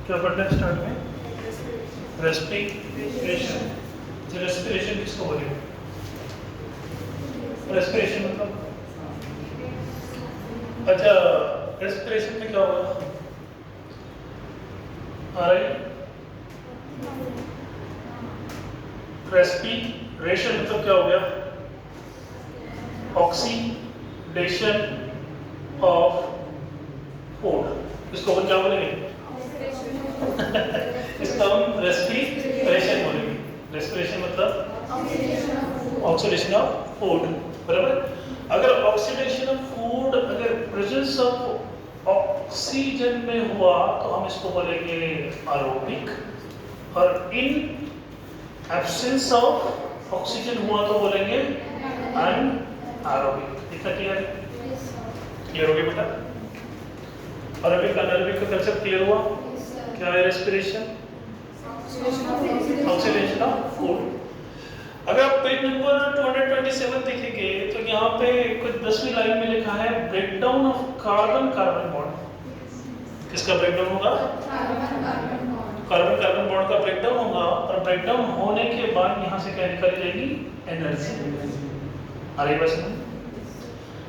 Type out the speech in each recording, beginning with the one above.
क्या पढ़ना है स्टार्ट में? रेस्पिरेशन। रेस्पिरेशन किसको बोलेंगे? रेस्पिरेशन मतलब अच्छा, रेस्पिरेशन में क्या होगा? रेस्पिरेशन मतलब क्या हो गया? Oxidation of food. इसको अपन क्या बोलेंगे? इसका हम रेस्पिरेशन बोलेंगे। रेस्पिरेशन मतलब ऑक्सीडेशन ऑफ फूड, बराबर। अगर ऑक्सीडेशन ऑफ फूड अगर प्रेजेंस ऑफ ऑक्सीजन में हुआ तो हम इसको बोलेंगे एरोबिक, और इन एब्सेंस ऑफ ऑक्सीजन हुआ तो बोलेंगे अनएरोबिक। इतना क्लियर है? क्लियर हो गया बेटा? एरोबिक अनएरोबिक का कंसेप्ट क्लियर हुआ? क्या है रेस्पिरेशन? Oxidation of food. अगर आप पेज नंबर 227 देखेंगे तो यहाँ पे कुछ 10वीं लाइन में लिखा है breakdown of carbon carbon bond. किसका ब्रेकडाउन होगा? कार्बन कार्बन बॉन्ड का ब्रेकडाउन होगा, और ब्रेकडाउन होने के बाद यहाँ से क्या निकाली जाएगी? एनर्जी। अरे बस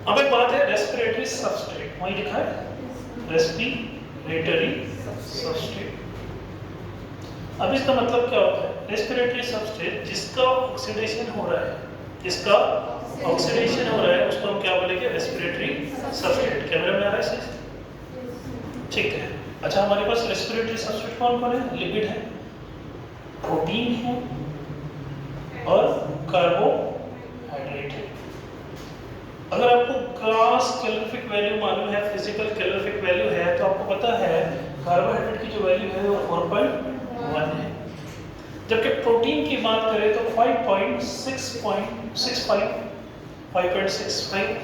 अब एक बात है, रेस्पिरेटरी सबस्ट्रेट वही लिखा है, रेस्पिरेटरी सबस्ट्रेट। अब इसका मतलब क्या होता है? रेस्पिरेटरी सबस्ट्रेट जिसका ऑक्सीडेशन हो रहा है, जिसका ऑक्सीडेशन हो रहा है उसको हम क्या बोलेंगे? Respiratory substrate. कैमरे में आ रहा है सही? ठीक है। अच्छा, हमारे पास रेस्पिरेटरी सबस्ट्रेट कौन कौन है? लिपिड है, प्रोटीन है और कार्बोहाइड्रेट है। अगर आपको क्लास कैलोरीफिक वैल्यू मालूम है, फिजिकल कैलोरीफिक वैल्यू है, तो आपको पता है कार्बोहाइड्रेट की जो वैल्यू है वो 4.1 है, जबकि प्रोटीन की बात करें तो 5.65,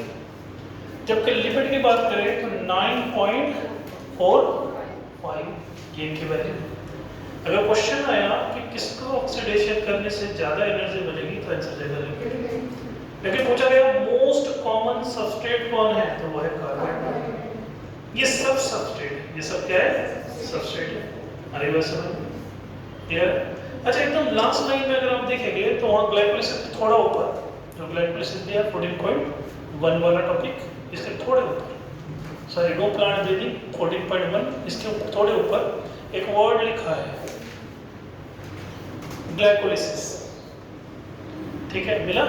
जबकि लिपिड की बात करें तो 9.45 ये इनकी वैल्यू। अगर क्वेश्चन आया कि किसको ऑक्सीडेशन करने से ज्यादा एनर्जी मिलेगी तो आंसर जाएगा लिपिड। लेकिन पूछा गया मोस्ट कॉमन सबस्ट्रेट कौन है, तो वो है कार्बोहाइड्रेट। ये सब सबस्ट्रेट है, ये सब क्या है? सबस्ट्रेट है। अरे बस क्लियर? अच्छा, एकदम लास्ट लाइन में अगर आप देखेंगे तो वहाँ ग्लाइकोलाइसिस थोड़ा ऊपर, जो ग्लाइकोलाइसिस दिया 14.1 वाला टॉपिक, इसके थोड़े ऊपर, सॉरी नो प्लांट ब्रीदिंग 14.1, इसके थोड़े ऊपर एक वर्ड लिखा है ग्लाइकोलाइसिस। ठीक है, मिला?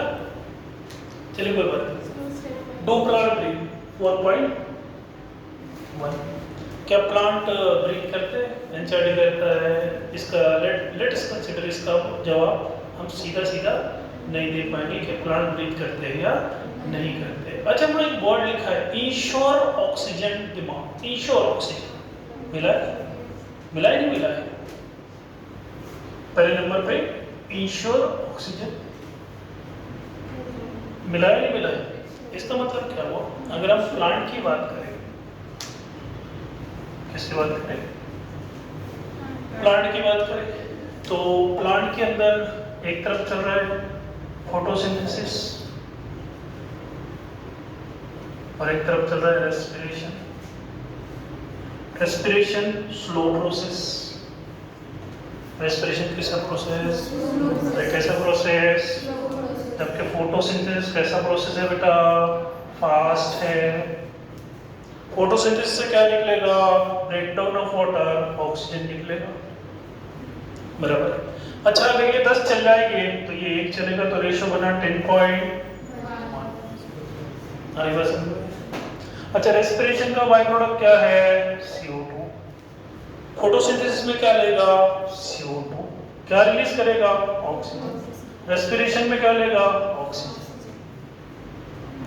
चलिए कोई बात नहीं। No plant breathing 4.1। क्या प्लांट ब्रीथ करते हैं? एनसीईआरटी कहता है इसका लेट्स कंसीडर इसका जवाब हम सीधा सीधा नहीं दे पाएंगे कि प्लांट ब्रीथ करते हैं या नहीं करते। अच्छा, हमने एक बोर्ड लिखा है ensure oxygen demand. Ensure oxygen मिला है? मिला है नहीं मिला है? पहले नंबर पे इंश्योर ऑक्सीजन मिला है नहीं मिला है? इसका मतलब क्या हुआ? अगर हम प्लांट की बात करें, किसकी बात करें? प्लांट की बात करें तो प्लांट के अंदर एक तरफ चल रहा है फोटोसिंथेसिस और एक तरफ चल रहा है respiration. Respiration slow process, respiration कैसा प्रोसेस? कैसा प्रोसेस? जबकि फोटोसिंथेसिस कैसा प्रोसेस है बेटा? फास्ट है। फोटोसिंथेसिस से क्या निकलेगा? ब्रेकडाउन ऑफ वाटर, ऑक्सीजन निकलेगा, बराबर। अच्छा, अगर ये 10 चल जाएंगे तो ये 1 चलेगा, तो रेशियो बना 10.1। अरे बस। अच्छा, रेस्पिरेशन का बाय प्रोडक्ट क्या है? CO2। फोटोसिंथेसिस में क्या लेगा? CO2। क्या रिलीज करेगा? ऑक्सीजन। रेस्पिरेशन में क्या लेगा? ऑक्सीजन।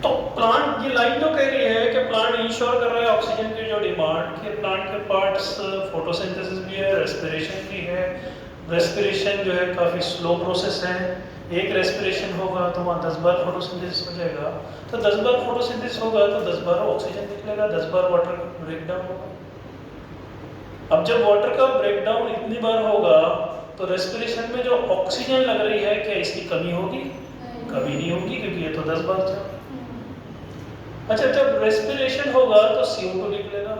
तो प्लांट ये लाइन तो कह रही है कि प्लांट इंश्योर कर रहा है ऑक्सीजन की जो डिमांड के, प्लांट के पार्ट्स फोटोसिंथेसिस भी है, रेस्पिरेशन भी है। रेस्पिरेशन जो है काफ़ी स्लो प्रोसेस है, एक रेस्पिरेशन होगा तो वहाँ 10 बार फोटोसिंथेसिस हो जाएगा, तो 10 बार फोटोसिंथेसिस होगा तो 10 बार ऑक्सीजन निकलेगा, 10 बार वाटर ब्रेकडाउन होगा। अब जब वाटर का ब्रेकडाउन इतनी बार होगा तो रेस्पिरेशन में जो ऑक्सीजन लग रही है क्या इसकी कमी होगी? कभी नहीं होगी, क्योंकि ये तो 10 बार चल। अच्छा, जब रेस्पिरेशन होगा तो CO2 निकलेगा,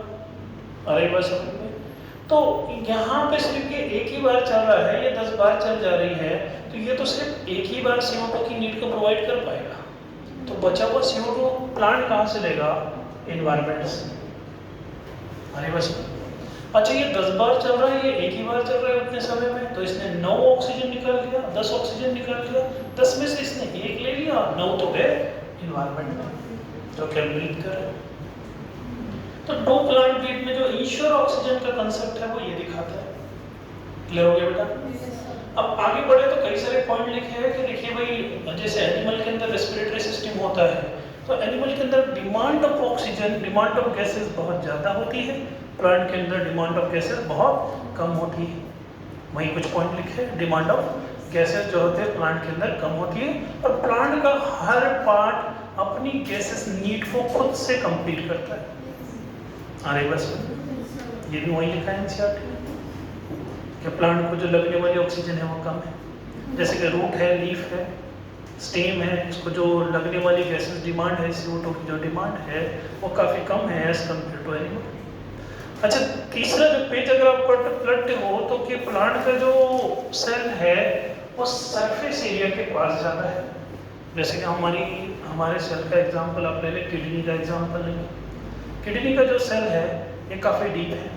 अरे बस समझ में। तो यहाँ पे सिर्फ ये एक ही बार चल रहा है, ये 10 बार चल जा रही है, तो ये तो सिर्फ एक ही बार CO2 की नीड को प्रोवाइड कर पाएगा। तो बचा हुआ CO2 प्लांट कहाँ से लेगा? एनवायरनमेंट से। अरे बस। अच्छा ये 10 बार चल रहा है, ये एक ही बार चल रहा है उतने समय में, तो इसने 9 ऑक्सीजन निकाल लिया, 10 ऑक्सीजन निकाल लिया, 10 में से इसने एक ले लिया, 9 तो गए एनवायरनमेंट में, तो क्या ब्रीथ कर रहे हैं। तो दो प्लांट ब्रीथ में जो ईश्वर ऑक्सीजन का कंसेप्ट है वो ये दिखाता है। क्लियर हो गया बेटा? अब आगे बढ़े तो कई सारे पॉइंट लिखे हैं कि देखिए भाई, जैसे एनिमल के अंदर रेस्पिरेटरी सिस्टम होता है, तो एनिमल के अंदर demand of oxygen, demand of gases बहुत ज़्यादा होती है, प्लांट के अंदर डिमांड ऑफ गैसेस बहुत कम होती है। वहीं कुछ पॉइंट लिखे हैं, डिमांड ऑफ गैसेस जो होते हैं प्लांट के अंदर कम होती है, और प्लांट का हर पार्ट अपनी गैसेस नीड को खुद से कंप्लीट करता है। अरे बस ये भी वही लिखा है एनसीईआरटी में कि प्लांट को जो लगने वाली ऑक्सीजन है वो कम है। जैसे कि रूट है, लीफ है, स्टेम है, इसको जो लगने वाली गैसेस डिमांड है, CO2 की जो डिमांड है वो काफ़ी कम है एज कम्पेयर टू एनिमल। अच्छा तीसरा जो पेज अगर आप पलटते हो तो कि प्लांट का जो सेल है वो सरफेस एरिया के पास ज़्यादा है। जैसे कि हमारे सेल का एग्जांपल आप ले लें, किडनी का एग्जांपल लेंगे। किडनी का जो सेल है ये काफ़ी डीप है।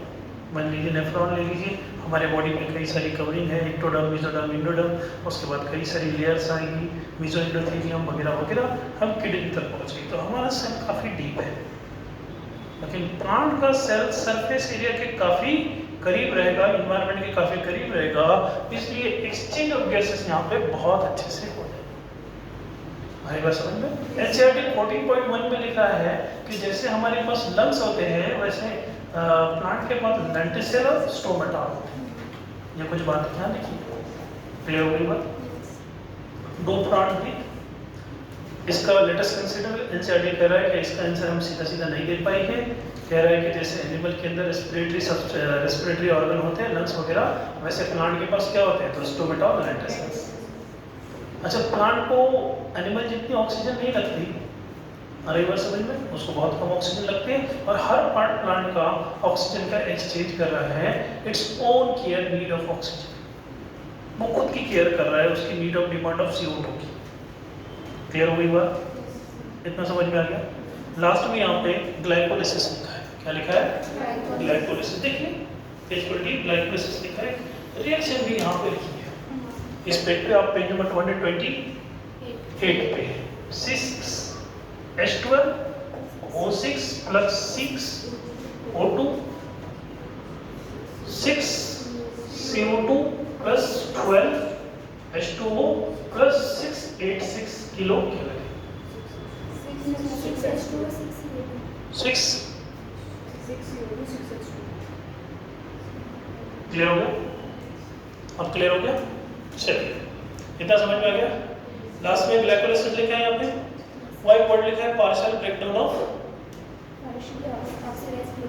मान लीजिए नेफ्रॉन ले लीजिए, हमारे बॉडी में कई सारी कवरिंग है, एक्टोडर्म, मेसोडर्म, इंडोडर्म, उसके बाद कई सारी लेयर्स आएंगी, मेसोएंडोथेलियम वगैरह वगैरह, हम किडनी तक पहुँचेंगे, तो हमारा सेल काफ़ी डीप है। लेकिन प्लांट का सेल सरफेस एरिया के काफ़ी करीब रहेगा, इन्वायरमेंट के काफ़ी करीब रहेगा, इसलिए एक्सचेंज ऑफ गैसेस यहाँ पे बहुत अच्छे से हो जाए। आए बात समझ में? एनसीईआरटी 14.1 में लिखा है कि जैसे हमारे पास लंग्स होते हैं वैसे प्लांट के पास लेंटिसेल और स्टोमेटा होते हैं। ये कुछ बात ध्यान रखिए। क्लियर हो गई बात? दो प्लांट भी इसका लेटेस्ट कंसीडर एनसीईआरटी कह रहा है कि इसका आंसर हम सीधा सीधा नहीं दे पाएंगे। कह रहा है कि जैसे एनिमल के अंदर रेस्पिरेटरी ऑर्गन होते हैं, लंग्स वगैरह, वैसे प्लांट के पास क्या होते हैं? तो स्टोमेटा और लेंटिसेल्स। अच्छा प्लांट को एनिमल जितनी ऑक्सीजन नहीं लगती, अरे बार समझ में, उसको बहुत कम ऑक्सीजन लगती है, और हर पार्ट प्लांट का ऑक्सीजन का एक्सचेंज कर रहा है, its own care need of oxygen. वो खुद की केयर कर रहा है, उसकी need of demand of CO2 की। क्लियर हो गई बात? इतना समझ में आ गया? लास्ट में यहाँ पे ग्लाइकोलिसिस लिखा है। क्या लिखा है? ग्लाइकोलिसिस। देखिए पेज पर ग्लाइकोलिसिस लिखा है, रिएक्शन भी यहाँ पे लिखी है। इस पेज पे आप पेज नंबर 228 पे 6H12O6 + 6O2 6CO2 + 12H2O + 686 kilo calorie. 6 clear हो गया? अब क्लियर हो गया? चलिए इतना समझ में आ गया? लास्ट में ग्लाइकोलिसिस लिखा है यहाँ पे, व्हाइट बोर्ड लिखा है partial breakdown of,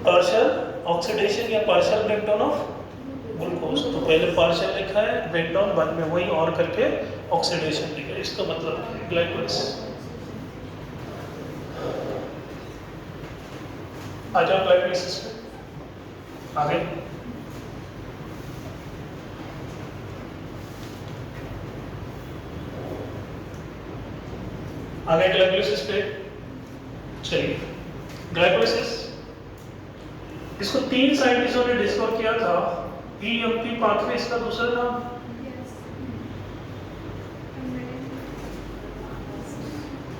partial oxidation या पार्शियल ब्रेकडाउन ऑफ ग्लूकोज। तो पहले पार्शियल लिखा है, ब्रेकडाउन बाद में वही और करके ऑक्सीडेशन लिखा है। इसका मतलब ग्लाइकोलिसिस। आ जाओ ग्लाइकोलिसिस पे आगे। आगे ग्लाइकोलिसिस पे चलिए। ग्लाइकोलिसिस इसको 3 साइंटिस्टों ने डिस्कवर किया था। EMP पाथवे इसका दूसरा नाम।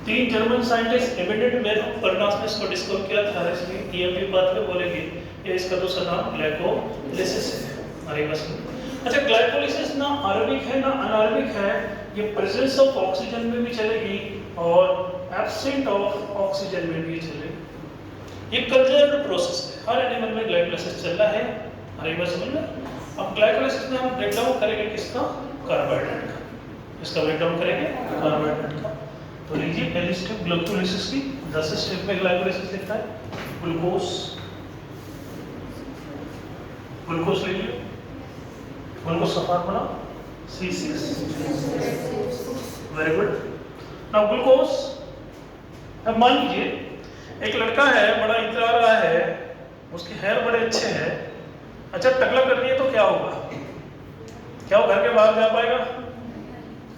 तीन जर्मन साइंटिस्ट एमिडेंट मेथड परनास ने इसको डिस्कवर किया था, इसलिए EMP पाथवे बोलेंगे। ये इसका दूसरा नाम ग्लाइकोलिसिस है। अरे बस। अच्छा ग्लाइकोलिसिस ना अरेबिक है ना अनारबिक है, ये प्रेजेंस ऑफ ऑक्सीजन में भी चलेगी और एब्सेंट ऑफ ऑक्सीजन में भी चलेगी। ये कंजर्व्ड प्रोसेस है, हर एनिमल में ग्लाइकोलिसिस चल रहा है। अरे बस समझ में। अब ग्लाइकोलिसिस में हम ब्रेकडाउन करेंगे किसका? कार्बोहाइड्रेट का। इसका ब्रेकडाउन करेंगे कार्बोहाइड्रेट का। तो लीजिए पहली स्टेप ग्लाइकोलिसिस की, 10 स्टेप में ग्लाइकोलिसिस लिखता है। ग्लूकोज, ग्लूकोज लीजिए, ग्लूकोज का formula C6। Very good. Now glucose, अब मान लीजिए एक लड़का है, बड़ा इतरा रहा है उसके हेयर बड़े अच्छे हैं। अच्छा टकला कर दिए तो क्या होगा? क्या वो घर के बाहर जा पाएगा?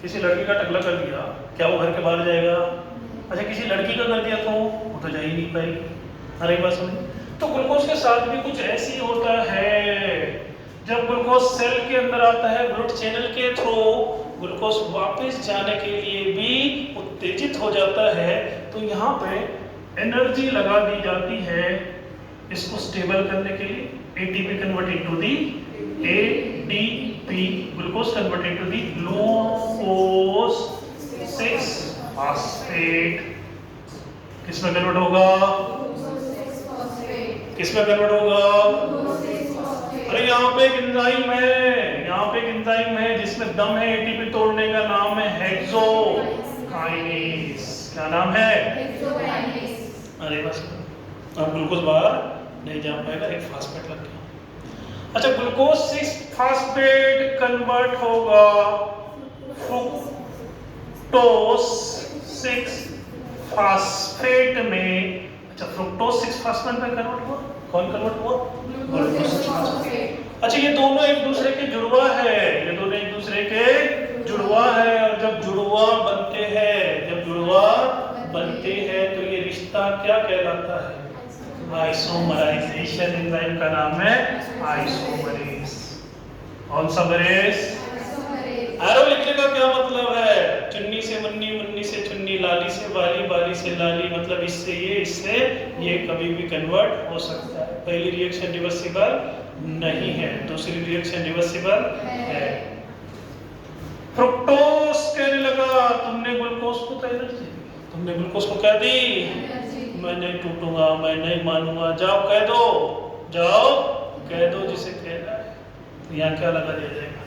किसी लड़की का टकला कर दिया, क्या वो घर के बाहर जाएगा? अच्छा किसी लड़की का कर दिया तो वो तो जा ही नहीं पाएगी। अरे बात समझ। तो ग्लूकोज के साथ भी कुछ ऐसी होता है, जब ग्लूकोज सेल के अंदर आता है ब्लड चैनल के थ्रू, ग्लूकोज वापस जाने के लिए भी उत्तेजित हो जाता है, तो यहाँ पे एनर्जी लगा दी जाती है इसको स्टेबल करने के लिए। ATP converted to the ATP, glucose converted to the glucose 6 phosphate. किसमें कन्वर्ट होगा? किसमें कन्वर्ट होगा? अरे यहाँ पे एक एंजाइम है, यहाँ पे एक एंजाइम है जिसमें दम है एटीपी तोड़ने का, नाम है हेक्सोकाइनेज। क्या नाम है? अरे बस अब ग्लूकोज बाहर नहीं जा पाएगा, एक फास्फेट लग गया। अच्छा ग्लूकोज 6 फास्फेट कन्वर्ट होगा फ्रुक्टोज 6 फास्फेट में। अच्छा फ्रुक्टोज 6 फास्फेट में कन्वर्ट हुआ, कौन कन्वर्ट हुआ? Glucose 6 phosphate. अच्छा ये दोनों एक दूसरे के जुड़वा है, ये दोनों एक दूसरे के जुड़वा है, और जब जुड़वा बनते हैं, जब जुड़वा बनते हैं तो ये रिश्ता क्या कहलाता है? आइसोमराइजेशन। एंजाइम का नाम है आइसोमरेज। कौन सा मरेज? एरो लिखने का क्या मतलब है? चुन्नी से मुन्नी, मुन्नी से चुन्नी, लाली से बाली, बाली से लाली, मतलब इससे ये, इससे ये कभी भी कन्वर्ट हो सकता है। पहली रिएक्शन रिवर्सिबल नहीं है, दूसरी रिएक्शन रिवर्सिबल है। फ्रुक्टोज कहने लगा तुमने ग्लूकोज को तो एनर्जी, तुमने ग्लूकोज को क्या दी? मैं नहीं टूटूंगा, मैं नहीं मानूंगा, जाओ कह दो, जाओ कह दो जिसे कहना है। तो यहाँ क्या लगा दिया जाएगा?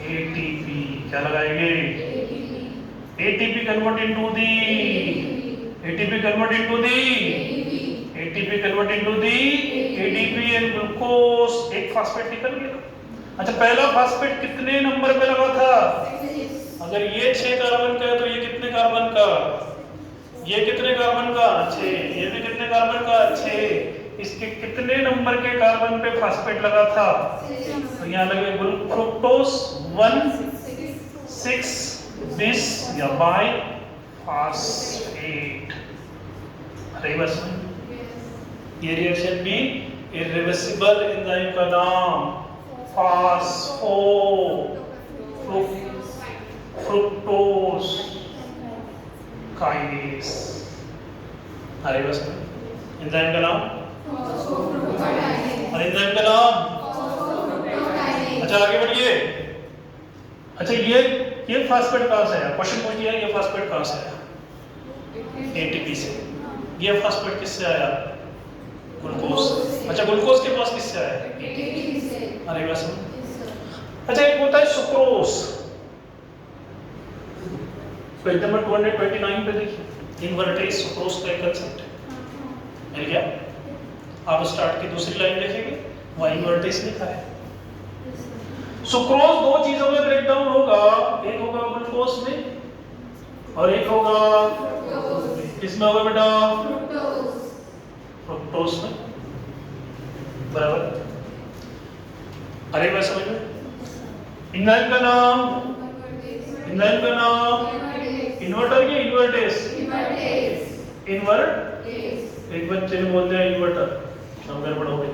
एटीपी। क्या लगाएंगे? ATP convert into the, ATP convert into the, ATP convert into the ADP and glucose. एक फास्फेट निकल गया। अच्छा पहला फास्फेट कितने नंबर पे लगा था? अगर ये 6 कार्बन का है तो ये कितने कार्बन का? ये कितने कार्बन का? 6। ये भी कितने कार्बन का? 6। इसके कितने नंबर के कार्बन पे फास्फेट लगा था? तो यहाँ लगे फ्रुक्टोज 1 6 बिस या बाई फास्फेट। अरे बस ये रिएक्शन भी इरिवर्सिबल एंजाइम का नाम फास्फो फ्रुक्टोज काइनेज। अरे बस एंजाइम का नाम, अरे एंजाइम का नाम। अच्छा आगे बढ़िए। अच्छा ये फास्फेट कहाँ से आया? क्वेश्चन पूछ दिया, ये फास्फेट कहाँ से आया? एटीपी से। ये फास्फेट किससे आया? ग्लूकोज। अच्छा ग्लूकोज के पास किससे आया? एटीपी से। अरे बस। अच्छा एक होता है सुक्रोज, पेज नंबर 229 पे देखिए, इन्वर्टेज सुक्रोज का एक कंसेप्ट है। मिल गया? आप स्टार्ट की दूसरी लाइन देखेंगे, वहाँ इन्वर्टेज लिखा है। सुक्रोज दो चीजों में ब्रेकडाउन होगा, एक होगा ग्लूकोज में और एक होगा किसमें होगा बेटा? फ्रुक्टोज में। बराबर? अरे मैं समझ में। एंजाइम का नाम, एंजाइम का नाम इन्वर्टर या इन्वर्टेज? इन्वर्ट। एक बच्चे ने बोल दिया इन्वर्टर, सब गड़बड़ हो गई।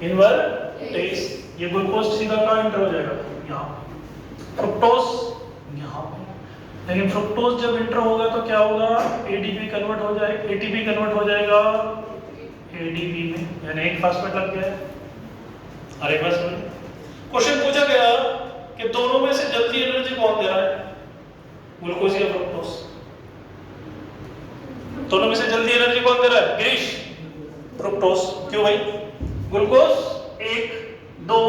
इन्वर्टेज। ये ग्लूकोज सीधा कहाँ एंटर हो जाएगा? यहाँ। फ्रुक्टोज यहाँ पे। लेकिन फ्रुक्टोज जब एंटर होगा तो क्या होगा? एडीपी कन्वर्ट हो जाएगा, एटीपी कन्वर्ट हो जाएगा एडीपी में, यानी एक फास्फेट लग गया है। अरे बस क्वेश्चन पूछा गया कि दोनों में से जल्दी एनर्जी कौन दे रहा है? ग्लूकोज या फ्रुक्टोज? दोनों में से जल्दी एनर्जी कौन दे रहा है? गिरीश? फ्रुक्टोज। क्यों भाई? ग्लूकोज 1 2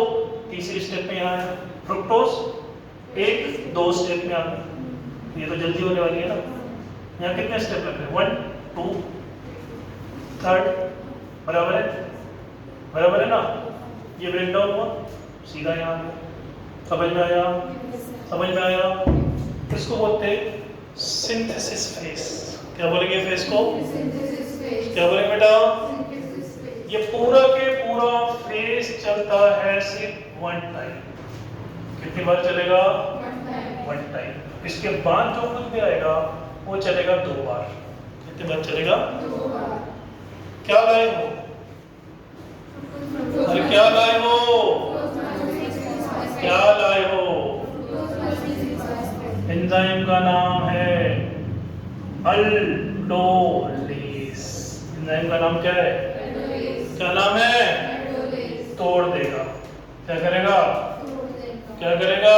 तीसरी स्टेप में यहाँ है, फ्रुक्टोज 1 2 स्टेप में आ गया। ये तो जल्दी होने वाली है ना। यहाँ कितने स्टेप लग रहे हैं? 1 2 3 बराबर है, बराबर है ना। ये ब्रेकडाउन हुआ, सीधा यहाँ गया। समझ में आया? समझ में आया? इसको बोलते हैं सिंथेसिस फेज। क्या बोलेंगे फेज को? क्या बोलेंगे बेटा? ये पूरा के बेस चलता है सिर्फ वन टाइम। कितनी बार चलेगा? One time. इसके बाद जो कुछ भी आएगा वो चलेगा 2 बार। कितनी बार चलेगा? 2 बार। क्या लाए हो? अरे क्या लाए हो? क्या लाए हो? एंजाइम का नाम है अल्डोलेस। एंजाइम का नाम क्या है? क्या नाम है? तोड़ देगा। क्या करेगा? क्या करेगा?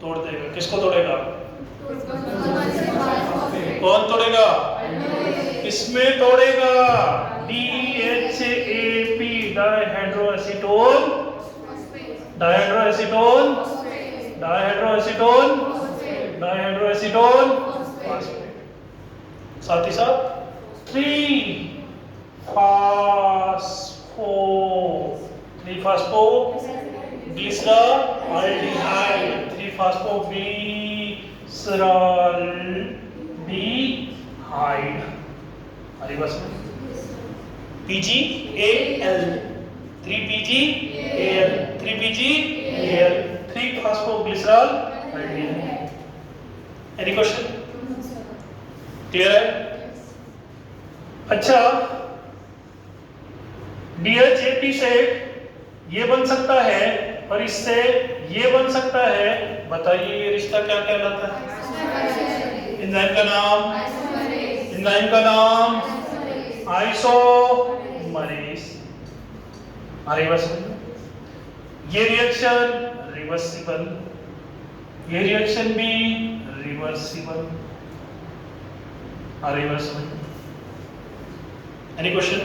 तोड़ देगा। किसको तोड़ेगा? कौन तोड़ेगा? इसमें तोड़ेगा। DHAP डायहाइड्रोएसीटोन, डायहाइड्रोएसीटोन, डायहाइड्रोएसीटोन, डायहाइड्रोएसीटोन phosphate. साथ ही साथ 3-phosphoglyceraldehyde, 3-phosphoglyceraldehyde। हमारी बस में PgAl, 3PgAl, 3PgAl, 3-phosphoglyceraldehyde। Any question? Clear है? अच्छा, DHAP से ये बन सकता है और इससे ये बन सकता है। बताइए ये रिश्ता क्या कहलाता है? एंजाइम का नाम? एंजाइम का नाम आइसोमरेज। हमारी बस ये रिएक्शन रिवर्सिबल, ये रिएक्शन भी रिवर्सिबल। हमारी बस एनी क्वेश्चन?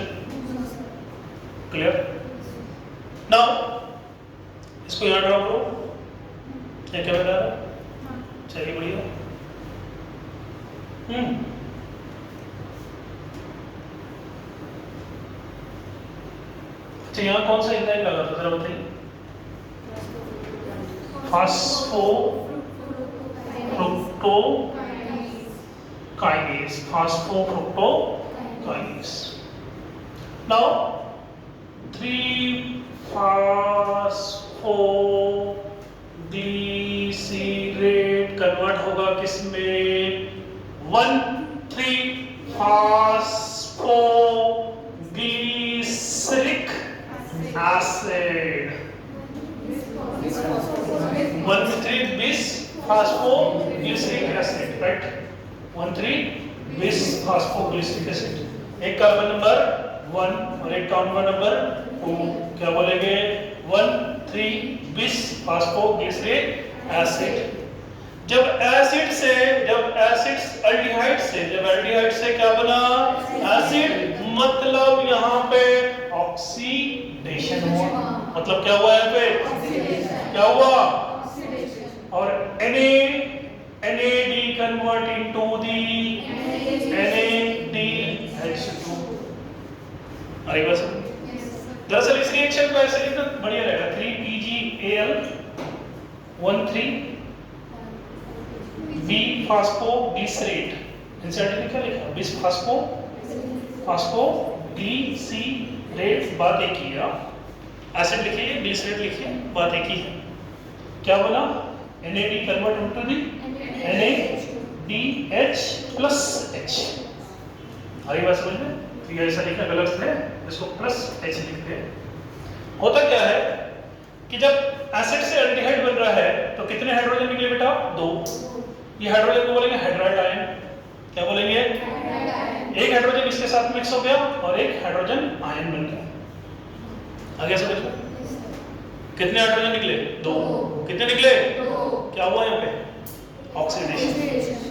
क्लियर? नाउ इसको यहाँ ड्रॉ करो। क्या क्या बता रहा? चलिए बढ़िया। अच्छा, यहाँ कौन सा एंजाइम लगा था जरा बताइए? फास्फोफ्रुक्टोकाइनेज, फास्फोफ्रुक्टोकाइनेज। नाउ 3-phosphoglycerate कन्वर्ट होगा किसमें? 1,3-phosphoglyceric acid. 1,3-bis-phosphoglyceric acid, right? 1,3-bis-phosphoglyceric acid. एक कार्बन नंबर 1 और एक कार्बन नंबर 2। क्या बोलेंगे? 1,3-bis-phosphoglyceric acid. जब एसिड से, जब एल्डिहाइड से क्या बना? एसिड। मतलब यहाँ पे ऑक्सीडेशन हुआ। मतलब क्या हुआ यहाँ पे? क्या हुआ? और NAD convert into the NADH2। अरे बस दरअसल इस रिएक्शन को ऐसे लिखना बढ़िया रहेगा। 3PgAl 1,3-bis-phosphoglycerate। इंसर्ट लिखा bis-phosphoglycerate। बात एक ही है। एसिड लिखिए, ग्लिसरेट लिखिए, बात एक ही है। क्या बोला? NAD convert into the NADH+H। हरी बात समझ में? तो ये ऐसा लिखना गलत है, इसको +H लिखते हैं। होता क्या है कि जब एसिड से एल्डिहाइड बन रहा है तो कितने हाइड्रोजन निकले बेटा? 2। ये हाइड्रोजन को बोलेंगे हाइड्राइड आयन। क्या बोलेंगे? एक हाइड्रोजन इसके साथ मिक्स हो गया और एक हाइड्रोजन आयन बन गया। आगे समझ में? कितने हाइड्रोजन निकले? 2। कितने निकले? 2। क्या हुआ यहाँ पे? ऑक्सीडेशन।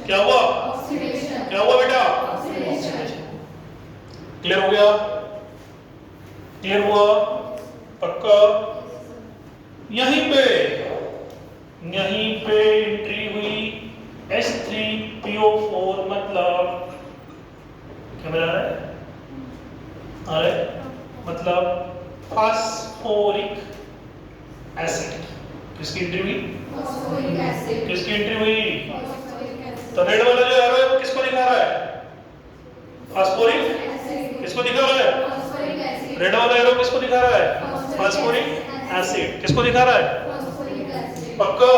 क्या हुआ? ऑक्सीडेशन। क्या हुआ बेटा? ऑक्सीडेशन। क्लियर हो गया? क्लियर हुआ? पक्का? यहीं पे एंट्री हुई H3PO4। मतलब क्या बना रहा है? अरे मतलब फास्फोरिक एसिड। किसकी एंट्री हुई? Phosphoric acid. किसकी एंट्री हुई? Phosphoric acid. तो रेड वाला जो एरो है वो किसको दिखा रहा है? Phosphoric acid. किसको दिखा रहा है? Phosphoric acid. रेड वाला एरो किसको दिखा रहा है? Phosphoric acid. किसको दिखा रहा है? पक्का?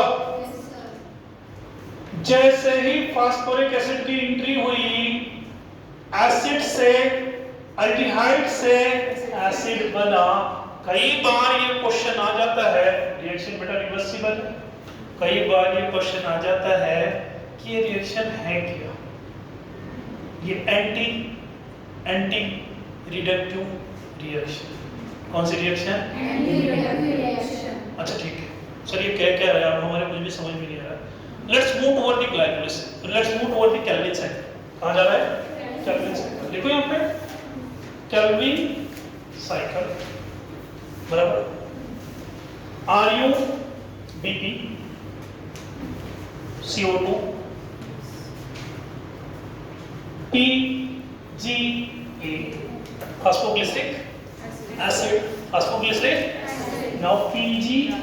जैसे ही फास्फोरिक एसिड की एंट्री हुई, एसिड से अल्डिहाइड से एसिड बना। कई बार ये क्वेश्चन आ जाता है, रिएक्शन बेटा रिवर्सिबल। कई बार ये क्वेश्चन आ जाता है कि ये रिएक्शन है क्या? ये एंटी रिडक्टिव रिएक्शन। कौन सी रिएक्शन? Anti reductive reaction. अच्छा ठीक है सर, ये क्या रहा है? हमारे कुछ भी समझ में नहीं आ रहा। Let's move toward the glycolysis, let's move toward the Calvin cycle. कहां जा रहा है? Calvin cycle. देखो यहां पे केल्विन साइकिल बराबर Ru Bp CO2 PGA phosphoglyceric acid, phosphoglyceric, now PgAl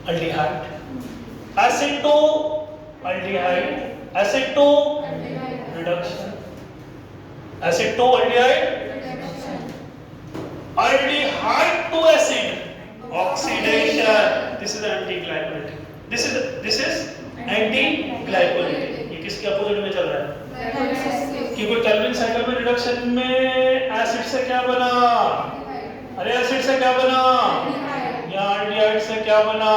aldehyde, acetaldehyde, reduction, acetaldehyde, aldehyde to acid, oxidation. This is anti-glycolytic. This is anti-glycolytic. ये किसके अपोजिट में चल रहा है? क्योंकि केल्विन साइकिल में रिडक्शन में एसिड से क्या बना? अरे एसिड से क्या बना? या एल्डिहाइड से क्या बना?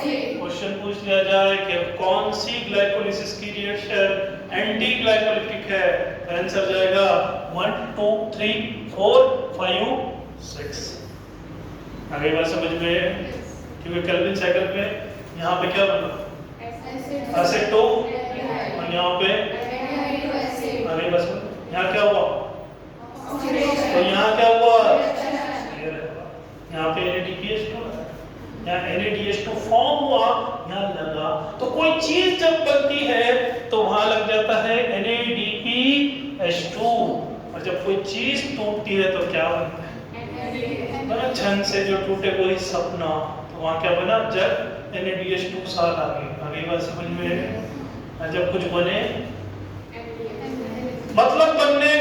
क्वेश्चन पूछ लिया जाए कि कौन सी ग्लाइकोलिसिस की रिएक्शन एंटी ग्लाइकोलिटिक है? आंसर जाएगा 1 2 3 4 5 6। आगे बात समझ में? क्योंकि केल्विन साइकिल में यहाँ पे क्या बना? एसिटो, और यहाँ पे अरे बस यहाँ क्या हुआ? तो यहाँ क्या हुआ? यहाँ पे NADPH2, यहाँ NADH2 फॉर्म हुआ, यहाँ लगा। तो कोई चीज जब बनती है तो वहां लग जाता है NADPH2, और जब कोई चीज टूटती है तो क्या बनता है? बना छन से जो टूटे वही सपना। तो वहां क्या बना? जब NADH2 साल आगे बात समझ में? जब कुछ बने मतलब बनने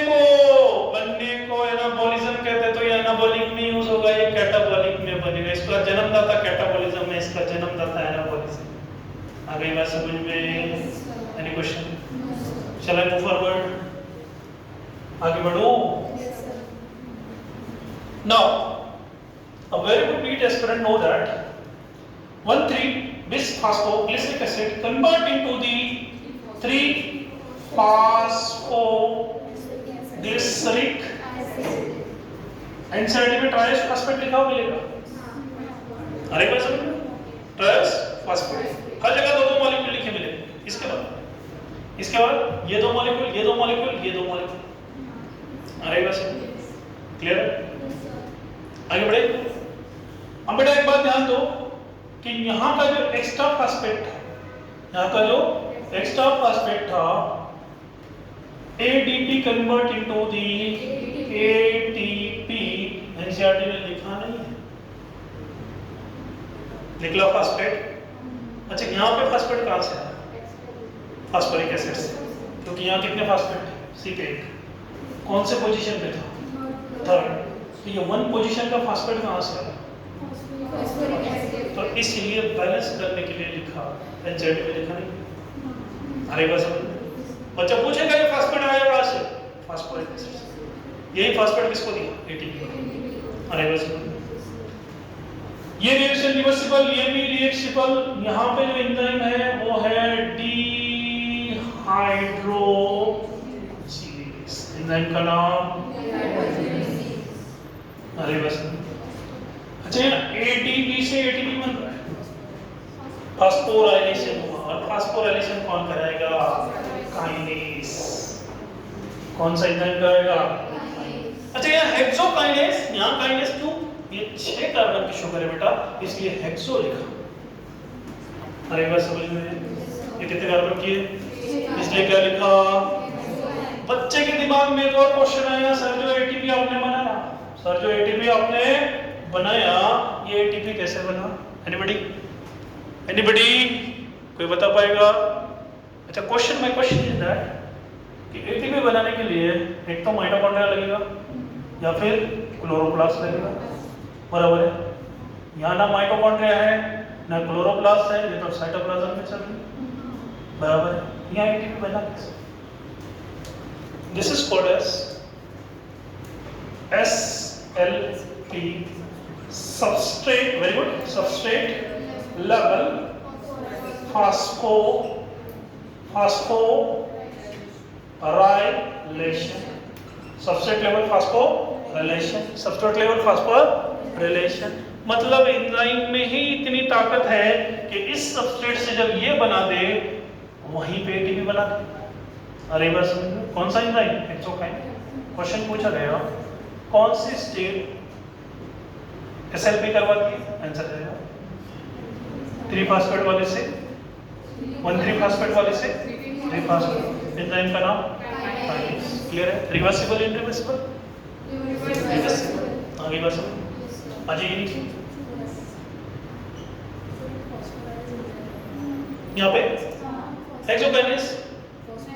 को एनाबॉलिज्म कहते हैं, तो ये एनाबॉलिक में यूज होगा, ये कैटाबॉलिक में बनेगा। इसका जन्मदाता कैटाबॉलिज्म है, इसका जन्मदाता एनाबॉलिज्म। आगे बात समझ में? Any question? Shall I move forward? आगे बढ़ो। Now, a very good PET aspirant know that 1,3-bis-phosphoglyceric acid convert into the 3-phosphoglyceric NCERT में ट्रायस फॉस्फेट लिखा हुआ मिलेगा। अरे भाई समझ में? ट्रायस फॉस्फेट हर जगह दो मॉलिक्यूल लिखे मिलेंगे। इसके बाद ये दो मॉलिक्यूल, ये दो मॉलिक्यूल, ये दो मॉलिक्यूल। अरे बस क्लियर है? आगे बढ़े। अब बेटा एक बात ध्यान दो कि यहाँ का जो एक्स्ट्रा फॉस्फेट था, ADP convert into the ATP, NCERT में लिखा नहीं है। निकला फॉस्फेट। अच्छा यहाँ पे फॉस्फेट कहाँ से आया? फॉस्फोरिक एसिड से, क्योंकि यहाँ कितने फॉस्फेट? C8। कौन से पोजीशन पे था? थर्ड। तो ये 1 पोजीशन का फॉस्फेट कहाँ से आया? तो इसलिए बैलेंस करने के लिए लिखा, एनसीईआरटी में लिखा नहीं। अरे बस बच्चा पूछेगा ये फॉस्फेट आया कहाँ से? फॉस्फोरिक एसिड से। यही फॉस्फेट किसको दिया? ATP। अरे बस ये रिएक्शन रिवर्सिबल, ये भी रिएक्सिबल। यहाँ पे जो एंजाइम है वो है डिहाइड्रोजीनेस। एंजाइम का नाम? अरे बस अच्छा ATP से ATP बन रहा है, फास्फोराइलेशन हुआ। और फास्फोराइलेशन कौन कराएगा? काइनेस। कौन सा एंजाइम कराएगा? अच्छा यहाँ हेक्सोकाइनेस। यहाँ काइनेस क्यों? ये 6 कार्बन की शुगर है बेटा, इसलिए हेक्सो लिखा। अरे बात समझ में? ये कितने कार्बन की है, इसलिए क्या लिखा? बच्चे के दिमाग में एक और क्वेश्चन आया, सर जो ATP आपने बनाया, ये ATP कैसे बना? एनीबडी कोई बता पाएगा? अच्छा क्वेश्चन इज दैट कि ATP बनाने के लिए एक तो माइटोकॉन्ड्रिया लगेगा, या फिर क्लोरोप्लास्ट लगेगा, बराबर है। यहाँ ना माइटोकॉन्ड्रिया है ना क्लोरोप्लास्ट है, ये तो साइटोप्लाज्म में चल रही है, बराबर है। यहाँ एटीपी बना कैसे? This is called as SLP, substrate, very good, substrate level phosphorylation, substrate level phosphorylation, substrate level phosphorylation. मतलब एंजाइम में ही इतनी ताकत है कि इस सबस्ट्रेट से जब ये बना दे वहीं पे एटीपी बना दे। अरे बस कौन सा एंजाइम? हेक्सोकाइन। क्वेश्चन पूछा गया कौन सी स्टेट SLP करवाती है? आंसर करेगा 3 फास्फेट वाले से 1,3 फास्फेट वाले से 3 फास्फेट। एंजाइम का नाम काइनेस। क्लियर है? रिवर्सिबल इनरिवर्सिबल? रिवर्सिबल। आगे रिवर्सिबल आ जाइए नीचे। यहाँ पे हेक्सोकाइनेस